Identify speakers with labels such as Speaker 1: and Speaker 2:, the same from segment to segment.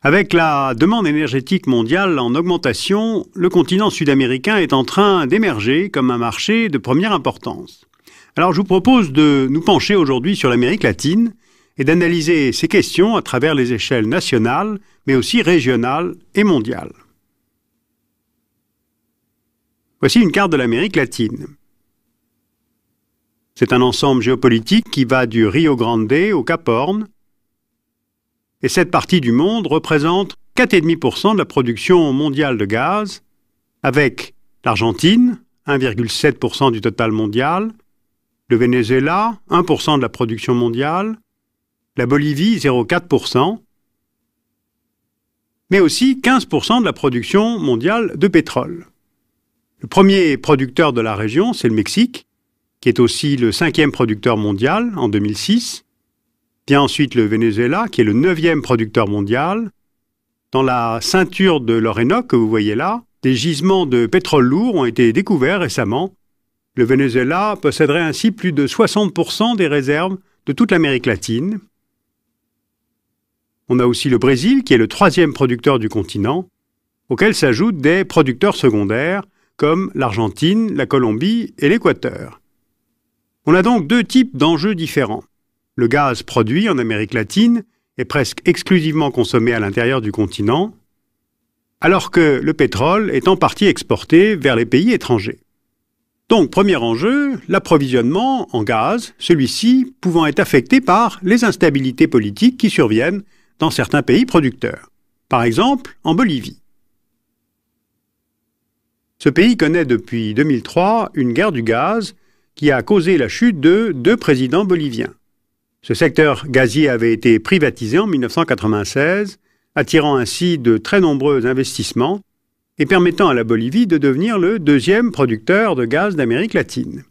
Speaker 1: Avec la demande énergétique mondiale en augmentation, le continent sud-américain est en train d'émerger comme un marché de première importance. Alors je vous propose de nous pencher aujourd'hui sur l'Amérique latine et d'analyser ces questions à travers les échelles nationales, mais aussi régionales et mondiales. Voici une carte de l'Amérique latine. C'est un ensemble géopolitique qui va du Rio Grande au Cap Horn, et cette partie du monde représente 4,5% de la production mondiale de gaz, avec l'Argentine, 1,7% du total mondial, le Venezuela, 1% de la production mondiale, la Bolivie, 0,4%, mais aussi 15% de la production mondiale de pétrole. Le premier producteur de la région, c'est le Mexique, qui est aussi le 5e producteur mondial en 2006. Vient ensuite le Venezuela, qui est le 9e producteur mondial. Dans la ceinture de l'Orénoque que vous voyez là, des gisements de pétrole lourd ont été découverts récemment. Le Venezuela posséderait ainsi plus de 60% des réserves de toute l'Amérique latine. On a aussi le Brésil, qui est le 3e producteur du continent, auquel s'ajoutent des producteurs secondaires, comme l'Argentine, la Colombie et l'Équateur. On a donc deux types d'enjeux différents. Le gaz produit en Amérique latine est presque exclusivement consommé à l'intérieur du continent, alors que le pétrole est en partie exporté vers les pays étrangers. Donc, premier enjeu, l'approvisionnement en gaz, celui-ci pouvant être affecté par les instabilités politiques qui surviennent dans certains pays producteurs. Par exemple, en Bolivie. Ce pays connaît depuis 2003 une guerre du gaz qui a causé la chute de 2 présidents boliviens. Ce secteur gazier avait été privatisé en 1996, attirant ainsi de très nombreux investissements et permettant à la Bolivie de devenir le 2e producteur de gaz d'Amérique latine.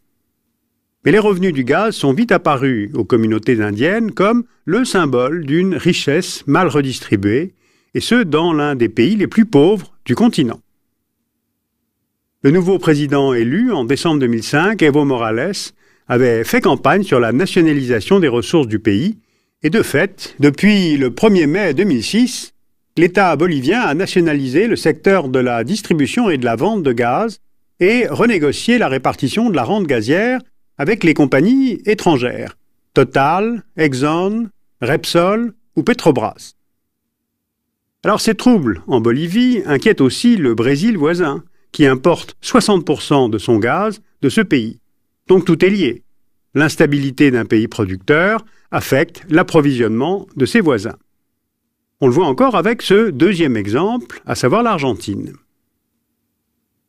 Speaker 1: Mais les revenus du gaz sont vite apparus aux communautés indiennes comme le symbole d'une richesse mal redistribuée, et ce dans l'un des pays les plus pauvres du continent. Le nouveau président élu en décembre 2005, Evo Morales, avait fait campagne sur la nationalisation des ressources du pays, et de fait, depuis le 1er mai 2006, l'État bolivien a nationalisé le secteur de la distribution et de la vente de gaz et renégocié la répartition de la rente gazière avec les compagnies étrangères, Total, Exxon, Repsol ou Petrobras. Alors ces troubles en Bolivie inquiètent aussi le Brésil voisin, qui importe 60% de son gaz de ce pays. Donc tout est lié. L'instabilité d'un pays producteur affecte l'approvisionnement de ses voisins. On le voit encore avec ce deuxième exemple, à savoir l'Argentine.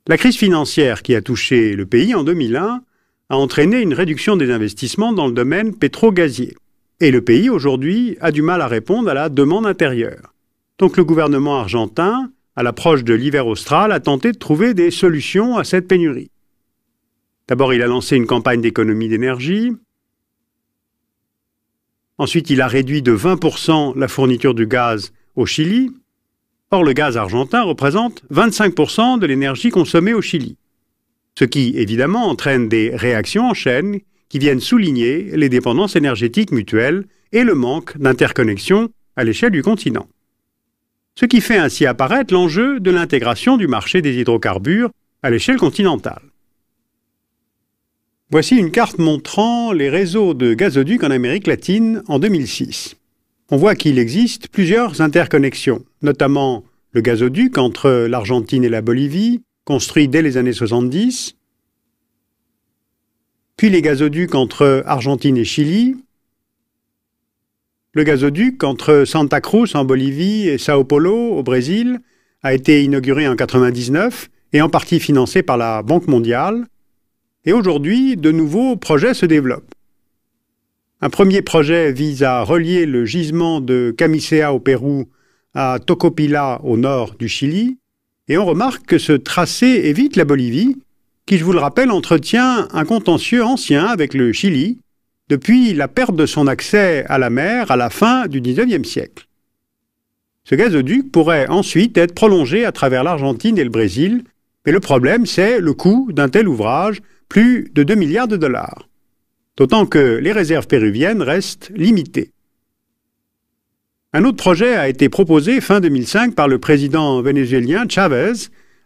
Speaker 1: La crise financière qui a touché le pays en 2001 a entraîné une réduction des investissements dans le domaine pétro-gazier. Et le pays, aujourd'hui, a du mal à répondre à la demande intérieure. Donc le gouvernement argentin, à l'approche de l'hiver austral, a tenté de trouver des solutions à cette pénurie. D'abord, il a lancé une campagne d'économie d'énergie. Ensuite, il a réduit de 20% la fourniture du gaz au Chili. Or, le gaz argentin représente 25% de l'énergie consommée au Chili. Ce qui, évidemment, entraîne des réactions en chaîne qui viennent souligner les dépendances énergétiques mutuelles et le manque d'interconnexion à l'échelle du continent. Ce qui fait ainsi apparaître l'enjeu de l'intégration du marché des hydrocarbures à l'échelle continentale. Voici une carte montrant les réseaux de gazoducs en Amérique latine en 2006. On voit qu'il existe plusieurs interconnexions, notamment le gazoduc entre l'Argentine et la Bolivie, construit dès les années 70, puis les gazoducs entre Argentine et Chili, le gazoduc entre Santa Cruz en Bolivie et Sao Paulo au Brésil a été inauguré en 1999 et en partie financé par la Banque mondiale. Et aujourd'hui, de nouveaux projets se développent. Un premier projet vise à relier le gisement de Camisea au Pérou à Tocopilla au nord du Chili, et on remarque que ce tracé évite la Bolivie, qui, je vous le rappelle, entretient un contentieux ancien avec le Chili, depuis la perte de son accès à la mer à la fin du XIXe siècle. Ce gazoduc pourrait ensuite être prolongé à travers l'Argentine et le Brésil, mais le problème, c'est le coût d'un tel ouvrage, plus de 2 milliards de dollars. D'autant que les réserves péruviennes restent limitées. Un autre projet a été proposé fin 2005 par le président vénézuélien Chavez,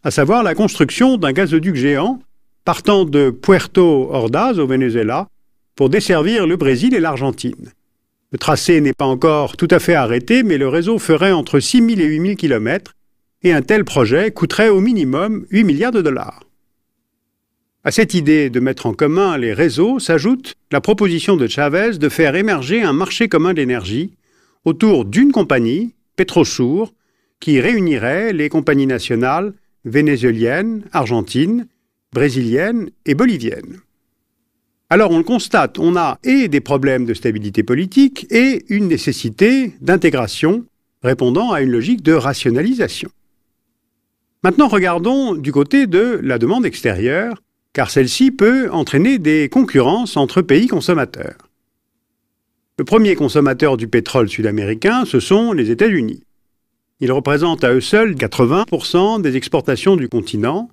Speaker 1: à savoir la construction d'un gazoduc géant partant de Puerto Ordaz au Venezuela pour desservir le Brésil et l'Argentine. Le tracé n'est pas encore tout à fait arrêté, mais le réseau ferait entre 6 000 et 8 000 kilomètres et un tel projet coûterait au minimum 8 milliards de dollars. À cette idée de mettre en commun les réseaux s'ajoute la proposition de Chavez de faire émerger un marché commun d'énergie autour d'une compagnie, Petrosur, qui réunirait les compagnies nationales vénézuéliennes, argentines, brésiliennes et boliviennes. Alors on le constate, on a et des problèmes de stabilité politique et une nécessité d'intégration répondant à une logique de rationalisation. Maintenant regardons du côté de la demande extérieure, car celle-ci peut entraîner des concurrences entre pays consommateurs. Le premier consommateur du pétrole sud-américain, ce sont les États-Unis. Ils représentent à eux seuls 80% des exportations du continent.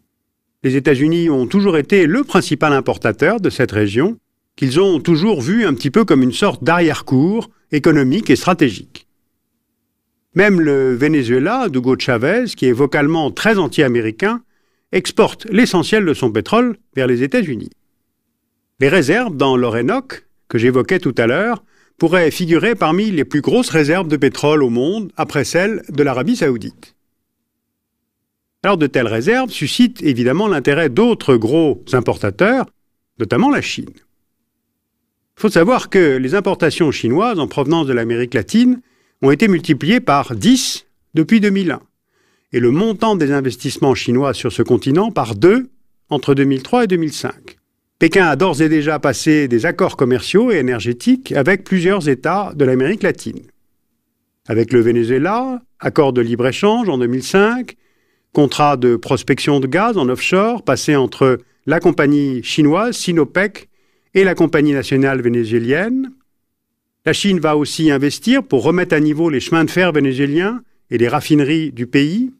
Speaker 1: Les États-Unis ont toujours été le principal importateur de cette région, qu'ils ont toujours vu un petit peu comme une sorte d'arrière-cour économique et stratégique. Même le Venezuela d'Hugo Chavez, qui est vocalement très anti-américain, exporte l'essentiel de son pétrole vers les États-Unis. Les réserves dans l'Orénoque, que j'évoquais tout à l'heure, pourraient figurer parmi les plus grosses réserves de pétrole au monde, après celles de l'Arabie saoudite. Alors de telles réserves suscitent évidemment l'intérêt d'autres gros importateurs, notamment la Chine. Il faut savoir que les importations chinoises en provenance de l'Amérique latine ont été multipliées par 10 depuis 2001, et le montant des investissements chinois sur ce continent par 2 entre 2003 et 2005. Pékin a d'ores et déjà passé des accords commerciaux et énergétiques avec plusieurs États de l'Amérique latine. Avec le Venezuela, accord de libre-échange en 2005, contrat de prospection de gaz en offshore passé entre la compagnie chinoise Sinopec et la compagnie nationale vénézuélienne. La Chine va aussi investir pour remettre à niveau les chemins de fer vénézuéliens et les raffineries du pays.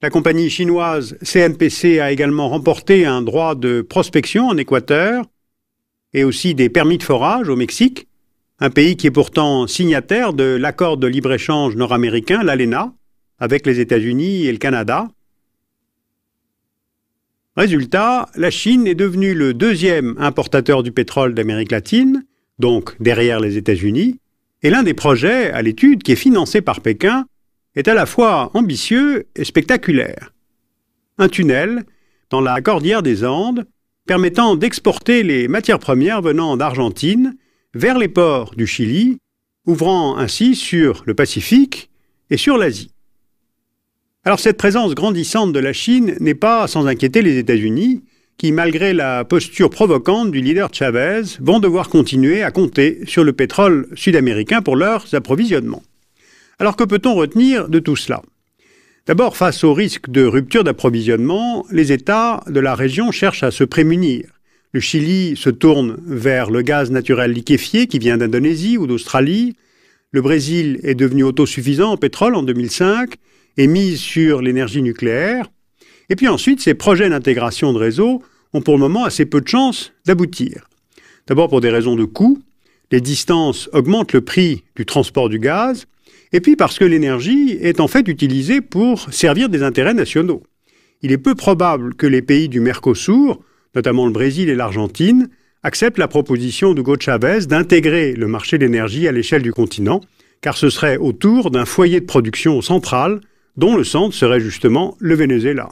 Speaker 1: La compagnie chinoise CNPC a également remporté un droit de prospection en Équateur et aussi des permis de forage au Mexique, un pays qui est pourtant signataire de l'accord de libre-échange nord-américain, l'ALENA, avec les États-Unis et le Canada. Résultat, la Chine est devenue le deuxième importateur du pétrole d'Amérique latine, donc derrière les États-Unis, et l'un des projets à l'étude qui est financé par Pékin est à la fois ambitieux et spectaculaire. Un tunnel dans la cordillère des Andes permettant d'exporter les matières premières venant d'Argentine vers les ports du Chili, ouvrant ainsi sur le Pacifique et sur l'Asie. Alors cette présence grandissante de la Chine n'est pas sans inquiéter les États-Unis, qui, malgré la posture provocante du leader Chavez, vont devoir continuer à compter sur le pétrole sud-américain pour leurs approvisionnements. Alors que peut-on retenir de tout cela? D'abord, face au risque de rupture d'approvisionnement, les États de la région cherchent à se prémunir. Le Chili se tourne vers le gaz naturel liquéfié qui vient d'Indonésie ou d'Australie. Le Brésil est devenu autosuffisant en pétrole en 2005 et mise sur l'énergie nucléaire. Et puis ensuite, ces projets d'intégration de réseau ont pour le moment assez peu de chances d'aboutir. D'abord pour des raisons de coût, les distances augmentent le prix du transport du gaz, et puis parce que l'énergie est en fait utilisée pour servir des intérêts nationaux. Il est peu probable que les pays du Mercosur, notamment le Brésil et l'Argentine, acceptent la proposition d'Hugo Chavez d'intégrer le marché de l'énergie à l'échelle du continent, car ce serait autour d'un foyer de production central dont le centre serait justement le Venezuela.